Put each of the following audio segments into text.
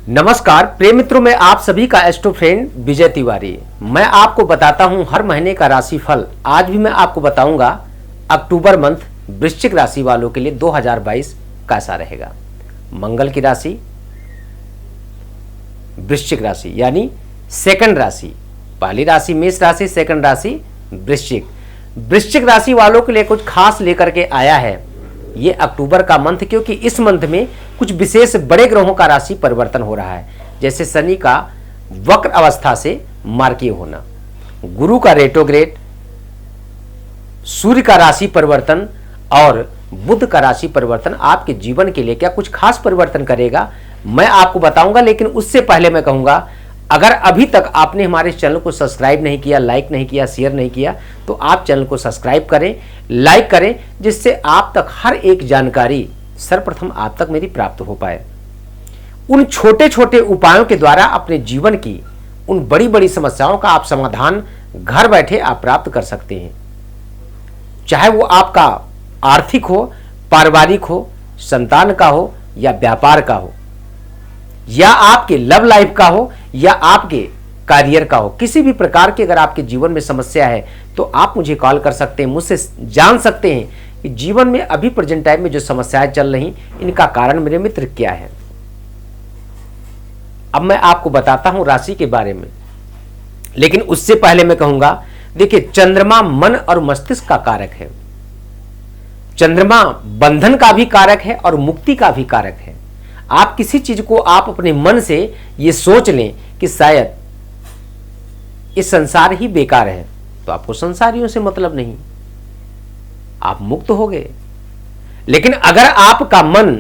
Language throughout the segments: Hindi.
नमस्कार प्रिय मित्रों, में आप सभी का एस्ट्रो फ्रेंड विजय तिवारी। मैं आपको बताता हूं हर महीने का राशिफल। आज भी मैं आपको बताऊंगा अक्टूबर मंथ वृश्चिक राशि वालों के लिए 2022 कैसा रहेगा। मंगल की राशि वृश्चिक राशि यानी सेकंड राशि। पहली राशि मेष राशि, सेकंड राशि वृश्चिक। वृश्चिक राशि वालों के लिए कुछ खास लेकर के आया है ये अक्टूबर का मंथ, क्योंकि इस मंथ में कुछ विशेष बड़े ग्रहों का राशि परिवर्तन हो रहा है। जैसे शनि का वक्र अवस्था से मार्गीय होना, गुरु का रेट्रोग्रेड, सूर्य का राशि परिवर्तन और बुध का राशि परिवर्तन आपके जीवन के लिए क्या कुछ खास परिवर्तन करेगा, मैं आपको बताऊंगा। लेकिन उससे पहले मैं कहूंगा, अगर अभी तक आपने हमारे चैनल को सब्सक्राइब नहीं किया, लाइक नहीं किया, शेयर नहीं किया, तो आप चैनल को सब्सक्राइब करें, लाइक करें, जिससे आप तक हर एक जानकारी सर्वप्रथम आप तक मेरी प्राप्त हो पाए। उन छोटे छोटे उपायों के द्वारा अपने जीवन की उन बड़ी बड़ी समस्याओं का आप समाधान घर बैठे आप प्राप्त कर सकते हैं। चाहे वो आपका आर्थिक हो, पारिवारिक हो, संतान का हो या व्यापार का हो, या आपके लव लाइफ का हो या आपके करियर का हो, किसी भी प्रकार की अगर आपके जीवन में समस्या है तो आप मुझे कॉल कर सकते हैं, मुझसे जान सकते हैं कि जीवन में अभी प्रेजेंट टाइम में जो समस्याएं चल रही इनका कारण मेरे मित्र क्या है। अब मैं आपको बताता हूं राशि के बारे में, लेकिन उससे पहले मैं कहूंगा, देखिए चंद्रमा मन और मस्तिष्क का कारक है। चंद्रमा बंधन का भी कारक है और मुक्ति का भी कारक है। आप किसी चीज को आप अपने मन से ये सोच लें कि शायद इस संसार ही बेकार है, तो आपको संसारियों से मतलब नहीं, आप मुक्त हो गए। लेकिन अगर आपका मन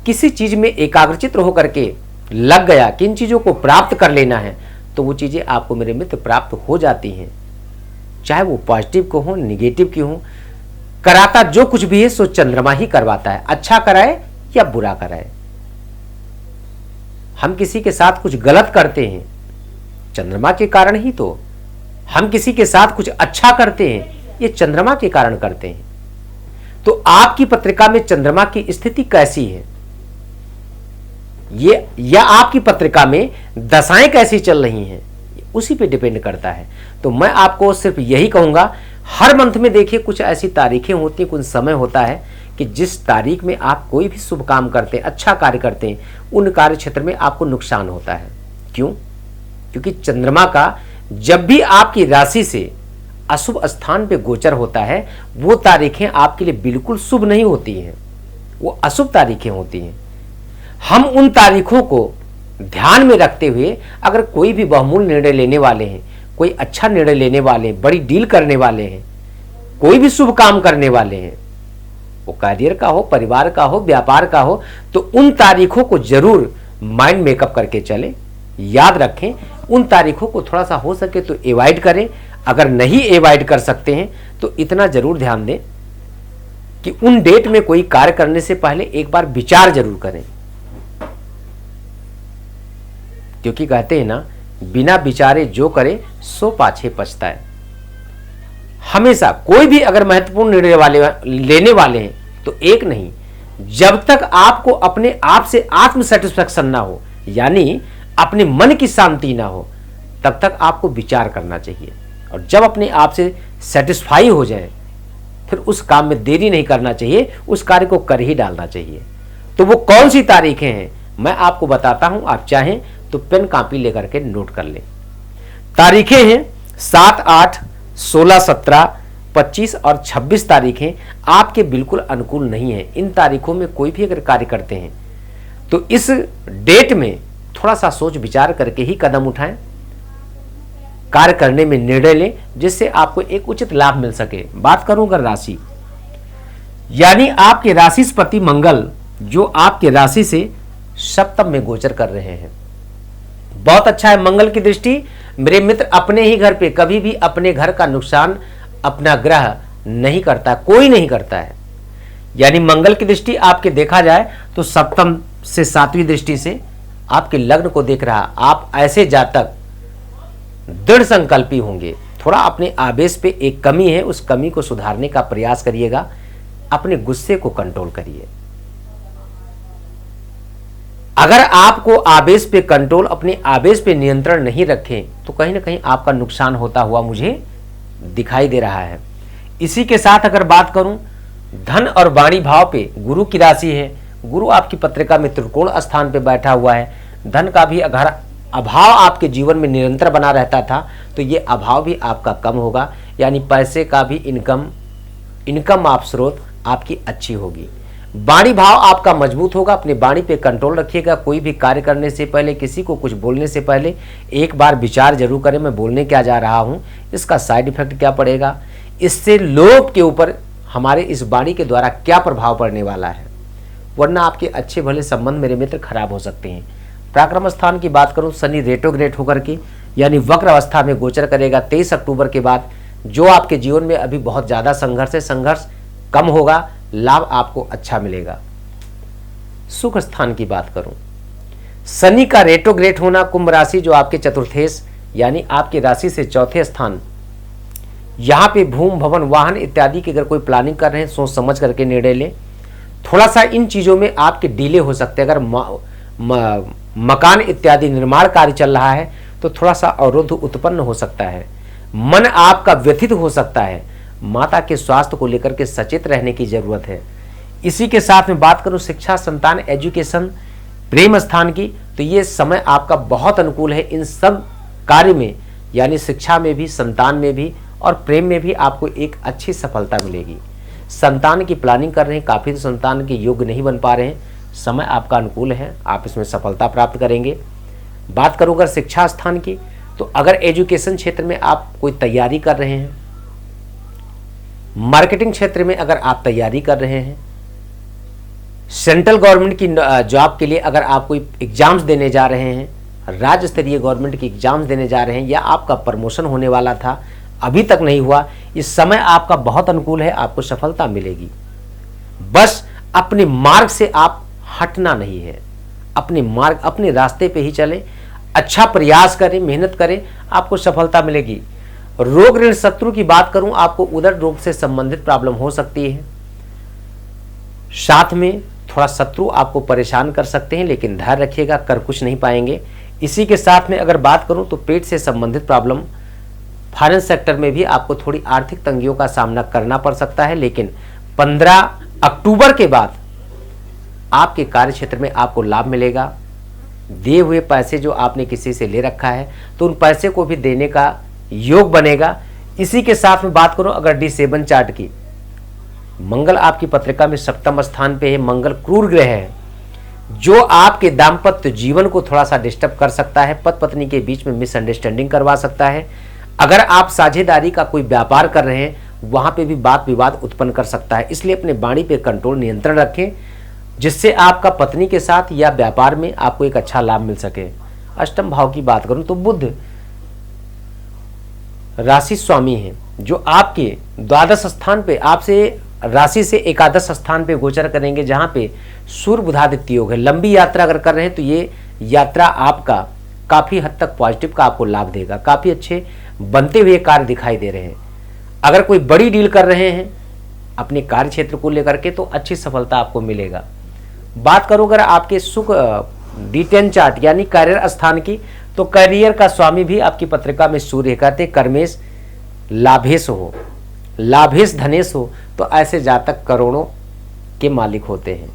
किसी चीज में एकाग्रचित होकर के लग गया कि इन चीजों को प्राप्त कर लेना है, तो वो चीजें आपको मेरे मित्र प्राप्त हो जाती हैं। चाहे वो पॉजिटिव को हो, निगेटिव की हो, कराता जो कुछ भी है सो चंद्रमा ही करवाता है, अच्छा कराए या बुरा कराए। हम किसी के साथ कुछ गलत करते हैं चंद्रमा के कारण ही, तो हम किसी के साथ कुछ अच्छा करते हैं ये चंद्रमा के कारण करते हैं। तो आपकी पत्रिका में चंद्रमा की स्थिति कैसी है ये, या आपकी पत्रिका में दशाएं कैसी चल रही हैं, उसी पे डिपेंड करता है। तो मैं आपको सिर्फ यही कहूंगा, हर मंथ में देखिए कुछ ऐसी तारीखें होती हैं, कुछ समय होता है कि जिस तारीख में आप कोई भी शुभ काम करते हैं, अच्छा कार्य करते हैं, उन कार्य क्षेत्र में आपको नुकसान होता है। क्यों? क्योंकि चंद्रमा का जब भी आपकी राशि से अशुभ स्थान पे गोचर होता है, वो तारीखें आपके लिए बिल्कुल शुभ नहीं होती हैं, वो अशुभ तारीखें होती हैं। हम उन तारीखों को ध्यान में रखते हुए अगर कोई भी बहुमूल्य निर्णय लेने वाले हैं, कोई अच्छा निर्णय लेने वाले हैं, बड़ी डील करने वाले हैं, कोई भी शुभ काम करने वाले हैं, वो करियर का हो, परिवार का हो, व्यापार का हो, तो उन तारीखों को जरूर माइंड मेकअप करके चले, याद रखें। उन तारीखों को थोड़ा सा हो सके तो एवॉइड करें। अगर नहीं एवॉइड कर सकते हैं तो इतना जरूर ध्यान दें कि उन डेट में कोई कार्य करने से पहले एक बार विचार जरूर करें, क्योंकि कहते हैं ना, बिना विचारे जो करे सो पाछे पछताए। हमेशा कोई भी अगर महत्वपूर्ण निर्णय लेने वाले हैं तो एक नहीं, जब तक आपको अपने आप से आत्म सेटिस्फैक्शन ना हो, यानी अपने मन की शांति ना हो, तब तक आपको विचार करना चाहिए। और जब अपने आप से सेटिस्फाई हो जाए, फिर उस काम में देरी नहीं करना चाहिए, उस कार्य को कर ही डालना चाहिए। तो वो कौन सी तारीखें हैं मैं आपको बताता हूं, आप चाहें तो पेन कॉपी लेकर के नोट कर लें। तारीखें हैं 7, 8, 16, 17, 25 और 26 तारीखें आपके बिल्कुल अनुकूल नहीं है। इन तारीखों में कोई भी अगर कार्य करते हैं तो इस डेट में थोड़ा सा सोच विचार करके ही कदम उठाएं, कार्य करने में निर्णय लें, जिससे आपको एक उचित लाभ मिल सके। बात करूं अगर राशि, यानी आपके राशिस्पति मंगल जो आपके राशि से सप्तम में गोचर कर रहे हैं, बहुत अच्छा है। मंगल की दृष्टि मेरे मित्र अपने ही घर पे, कभी भी अपने घर का नुकसान अपना ग्रह नहीं करता, कोई नहीं करता है। यानी मंगल की दृष्टि आपके देखा जाए तो सप्तम से 7वीं दृष्टि से आपके लग्न को देख रहा। आप ऐसे जातक दृढ़ संकल्पी होंगे। थोड़ा अपने आवेश पे एक कमी है, उस कमी को सुधारने का प्रयास करिएगा, अपने गुस्से को कंट्रोल करिए। अगर आपको आवेश पे कंट्रोल, अपने आवेश पे नियंत्रण नहीं रखें तो कहीं ना कहीं आपका नुकसान होता हुआ मुझे दिखाई दे रहा है। इसी के साथ अगर बात करूं धन और वाणी भाव पे, गुरु की राशि है, गुरु आपकी पत्रिका में त्रिकोण स्थान पे बैठा हुआ है। धन का भी अगर अभाव आपके जीवन में निरंतर बना रहता था तो ये अभाव भी आपका कम होगा, यानी पैसे का भी इनकम आप स्रोत आपकी अच्छी होगी। वाणी भाव आपका मजबूत होगा, अपनी वाणी पे कंट्रोल रखिएगा। कोई भी कार्य करने से पहले, किसी को कुछ बोलने से पहले एक बार विचार जरूर करें, मैं बोलने क्या जा रहा हूँ, इसका साइड इफेक्ट क्या पड़ेगा, इससे लोग के ऊपर हमारे इस वाणी के द्वारा क्या प्रभाव पड़ने वाला है, वरना आपके अच्छे भले संबंध मेरे मित्र खराब हो सकते हैं। पराक्रम स्थान की बात करूं, शनि रेट्रोग्रेड होकर के यानी वक्र अवस्था में गोचर करेगा 23 अक्टूबर के बाद। जो आपके जीवन में अभी बहुत ज़्यादा संघर्ष है, संघर्ष कम होगा, लाभ आपको अच्छा मिलेगा। सुख स्थान की बात करूं, शनि का रेट्रोग्रेड होना, कुंभ राशि जो आपके चतुर्थेश यानी आपकी राशि से चौथे स्थान, यहाँ पे भूमि भवन वाहन इत्यादि की अगर कोई प्लानिंग कर रहे हैं सोच समझ करके निर्णय लें। थोड़ा सा इन चीज़ों में आपके डिले हो सकते हैं। अगर मकान इत्यादि निर्माण कार्य चल रहा है तो थोड़ा सा अवरोध उत्पन्न हो सकता है, मन आपका व्यथित हो सकता है। माता के स्वास्थ्य को लेकर के सचेत रहने की जरूरत है। इसी के साथ में बात करूं शिक्षा, संतान, एजुकेशन, प्रेम स्थान की, तो ये समय आपका बहुत अनुकूल है। इन सब कार्य में यानी शिक्षा में भी, संतान में भी और प्रेम में भी आपको एक अच्छी सफलता मिलेगी। संतान की प्लानिंग कर रहे हैं, काफ़ी तो संतान के योग्य नहीं बन पा रहे हैं, समय आपका अनुकूल है, आप इसमें सफलता प्राप्त करेंगे। बात करूँ अगर शिक्षा स्थान की, तो अगर एजुकेशन क्षेत्र में आप कोई तैयारी कर रहे हैं, मार्केटिंग क्षेत्र में अगर आप तैयारी कर रहे हैं, सेंट्रल गवर्नमेंट की जॉब के लिए अगर आप कोई एग्जाम्स देने जा रहे हैं, राज्य स्तरीय गवर्नमेंट की एग्जाम्स देने जा रहे हैं, या आपका प्रमोशन होने वाला था अभी तक नहीं हुआ, इस समय आपका बहुत अनुकूल है, आपको सफलता मिलेगी। बस अपने मार्ग से आप हटना नहीं है, अपने मार्ग, अपने रास्ते पे ही चलें, अच्छा प्रयास करें, मेहनत करें, आपको सफलता मिलेगी। रोग ऋण शत्रु की बात करूं, आपको उदर रोग से संबंधित प्रॉब्लम हो सकती है, साथ में थोड़ा शत्रु आपको परेशान कर सकते हैं, लेकिन धैर्य रखिएगा, कर कुछ नहीं पाएंगे। इसी के साथ में अगर बात करूं तो पेट से संबंधित प्रॉब्लम, फाइनेंस सेक्टर में भी आपको थोड़ी आर्थिक तंगियों का सामना करना पड़ सकता है, लेकिन 15 अक्टूबर के बाद आपके कार्य क्षेत्र में आपको लाभ मिलेगा। दिए हुए पैसे जो आपने किसी से ले रखा है तो उन पैसे को भी देने का योग बनेगा। इसी के साथ में बात करूं अगर D7 चार्ट की, मंगल आपकी पत्रिका में सप्तम स्थान पे है, मंगल क्रूर ग्रह है जो आपके दाम्पत्य जीवन को थोड़ा सा डिस्टर्ब कर सकता है, पति पत्नी के बीच में मिसअंडरस्टैंडिंग करवा सकता है। अगर आप साझेदारी का कोई व्यापार कर रहे हैं वहां पे भी बात विवाद उत्पन्न कर सकता है, इसलिए अपने वाणी पे कंट्रोल, नियंत्रण रखें, जिससे आपका पत्नी के साथ या व्यापार में आपको एक अच्छा लाभ मिल सके। अष्टम भाव की बात करूं तो बुध राशि स्वामी है जो आपके द्वादश स्थान पे, आपसे राशि से एकादश स्थान पे गोचर करेंगे, जहां पे सूर्य बुधादित्य योग है। लंबी यात्रा अगर कर रहे हैं तो ये यात्रा आपका काफी हद तक पॉजिटिव का आपको लाभ देगा, काफी अच्छे बनते हुए कार्य दिखाई दे रहे हैं। अगर कोई बड़ी डील कर रहे हैं अपने कार्य क्षेत्र को लेकर के तो अच्छी सफलता आपको मिलेगा। बात करो अगर आपके सुख D10 चार्ट यानी करियर स्थान की, तो करियर का स्वामी भी आपकी पत्रिका में सूर्य, कहते कर्मेश लाभेश हो, लाभेश धनेश हो, तो ऐसे जातक करोड़ों के मालिक होते हैं।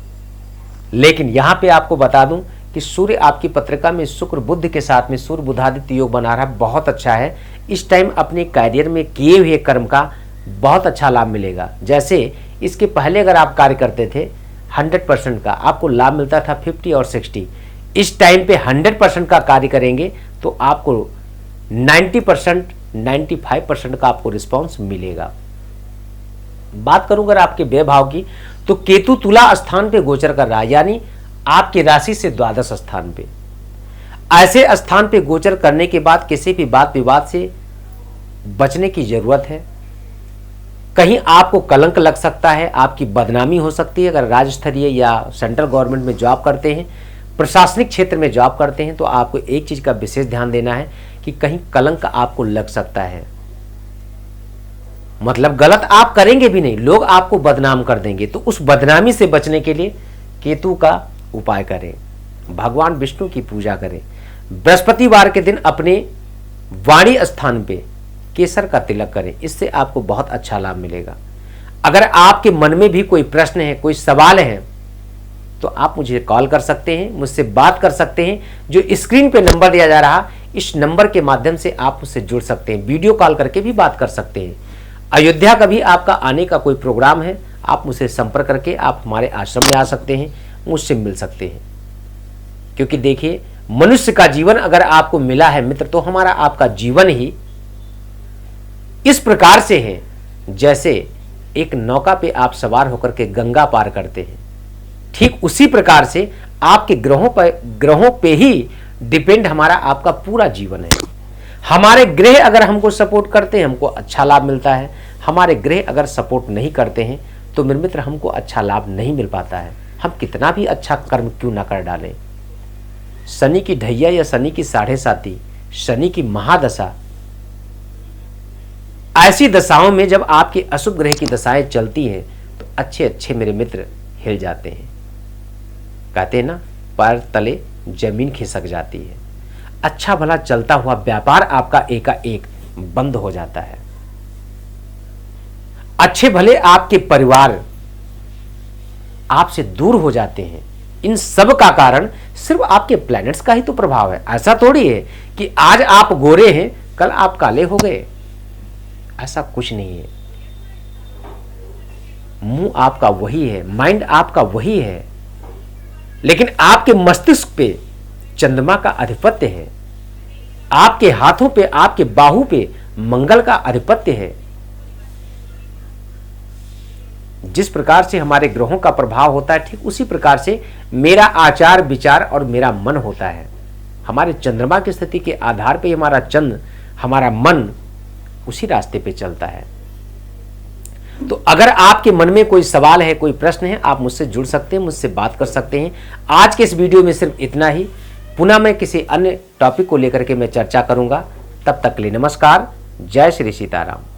लेकिन यहां पे आपको बता दूं कि सूर्य आपकी पत्रिका में शुक्र बुध के साथ में सूर्य बुधादित्य योग बना रहा है, बहुत अच्छा है। इस टाइम अपने करियर में किए हुए कर्म का बहुत अच्छा लाभ मिलेगा। जैसे इसके पहले अगर आप कार्य करते थे 100% का आपको लाभ मिलता था 50 और 60, इस टाइम पे 100% का कार्य करेंगे तो आपको 90%, 95% का आपको रिस्पॉन्स मिलेगा। बात करूं अगर आपके व्यय भाव की, तो केतु तुला स्थान पे गोचर कर रहा है, यानी आपकी राशि से द्वादश स्थान पे। ऐसे स्थान पे गोचर करने के बाद किसी भी बात विवाद से बचने की जरूरत है। कहीं आपको कलंक लग सकता है, आपकी बदनामी हो सकती है। अगर राज्य स्तरीय या सेंट्रल गवर्नमेंट में जॉब करते हैं, प्रशासनिक क्षेत्र में जॉब करते हैं, तो आपको एक चीज का विशेष ध्यान देना है कि कहीं कलंक आपको लग सकता है। मतलब गलत आप करेंगे भी नहीं, लोग आपको बदनाम कर देंगे, तो उस बदनामी से बचने के लिए केतु का उपाय करें। भगवान विष्णु की पूजा करें। बृहस्पतिवार के दिन अपने वाणी स्थान पे केसर का तिलक करें, इससे आपको बहुत अच्छा लाभ मिलेगा। अगर आपके मन में भी कोई प्रश्न है, कोई सवाल है, तो आप मुझे कॉल कर सकते हैं, मुझसे बात कर सकते हैं। जो स्क्रीन पे नंबर दिया जा रहा, इस नंबर के माध्यम से आप मुझसे जुड़ सकते हैं, वीडियो कॉल करके भी बात कर सकते हैं। अयोध्या का भी आपका आने का कोई प्रोग्राम है, आप मुझसे संपर्क करके आप हमारे आश्रम में आ सकते हैं, मुझसे मिल सकते हैं। क्योंकि देखिए, मनुष्य का जीवन अगर आपको मिला है मित्र, तो हमारा आपका जीवन ही इस प्रकार से है जैसे एक नौका पे आप सवार होकर के गंगा पार करते हैं। ठीक उसी प्रकार से आपके ग्रहों पे ही डिपेंड हमारा आपका पूरा जीवन है। हमारे ग्रह अगर हमको सपोर्ट करते हैं, हमको अच्छा लाभ मिलता है। हमारे ग्रह अगर सपोर्ट नहीं करते हैं तो मेरे मित्र हमको अच्छा लाभ नहीं मिल पाता है, हम कितना भी अच्छा कर्म क्यों ना कर डालें। शनि की ढैया या शनि की 7.5, शनि की महादशा, ऐसी दशाओं में जब आपकी अशुभ ग्रह की दशाएं चलती हैं तो अच्छे अच्छे मेरे मित्र हिल जाते हैं। कहते हैं ना, पैर तले जमीन खिसक जाती है। अच्छा भला चलता हुआ व्यापार आपका एकाएक बंद हो जाता है। अच्छे भले आपके परिवार आपसे दूर हो जाते हैं। इन सब का कारण सिर्फ आपके प्लैनेट्स का ही तो प्रभाव है। ऐसा थोड़ी है कि आज आप गोरे हैं कल आप काले हो गए, ऐसा कुछ नहीं है। मुंह आपका वही है, माइंड आपका वही है, लेकिन आपके मस्तिष्क पे चंद्रमा का आधिपत्य है, आपके हाथों पे, आपके बाहु पे मंगल का आधिपत्य है। जिस प्रकार से हमारे ग्रहों का प्रभाव होता है, ठीक उसी प्रकार से मेरा आचार विचार और मेरा मन होता है। हमारे चंद्रमा की स्थिति के आधार पे हमारा मन उसी रास्ते पे चलता है। तो अगर आपके मन में कोई सवाल है, कोई प्रश्न है, आप मुझसे जुड़ सकते हैं, मुझसे बात कर सकते हैं। आज के इस वीडियो में सिर्फ इतना ही। पुनः मैं किसी अन्य टॉपिक को लेकर के मैं चर्चा करूंगा। तब तक के लिए नमस्कार। जय श्री सीताराम।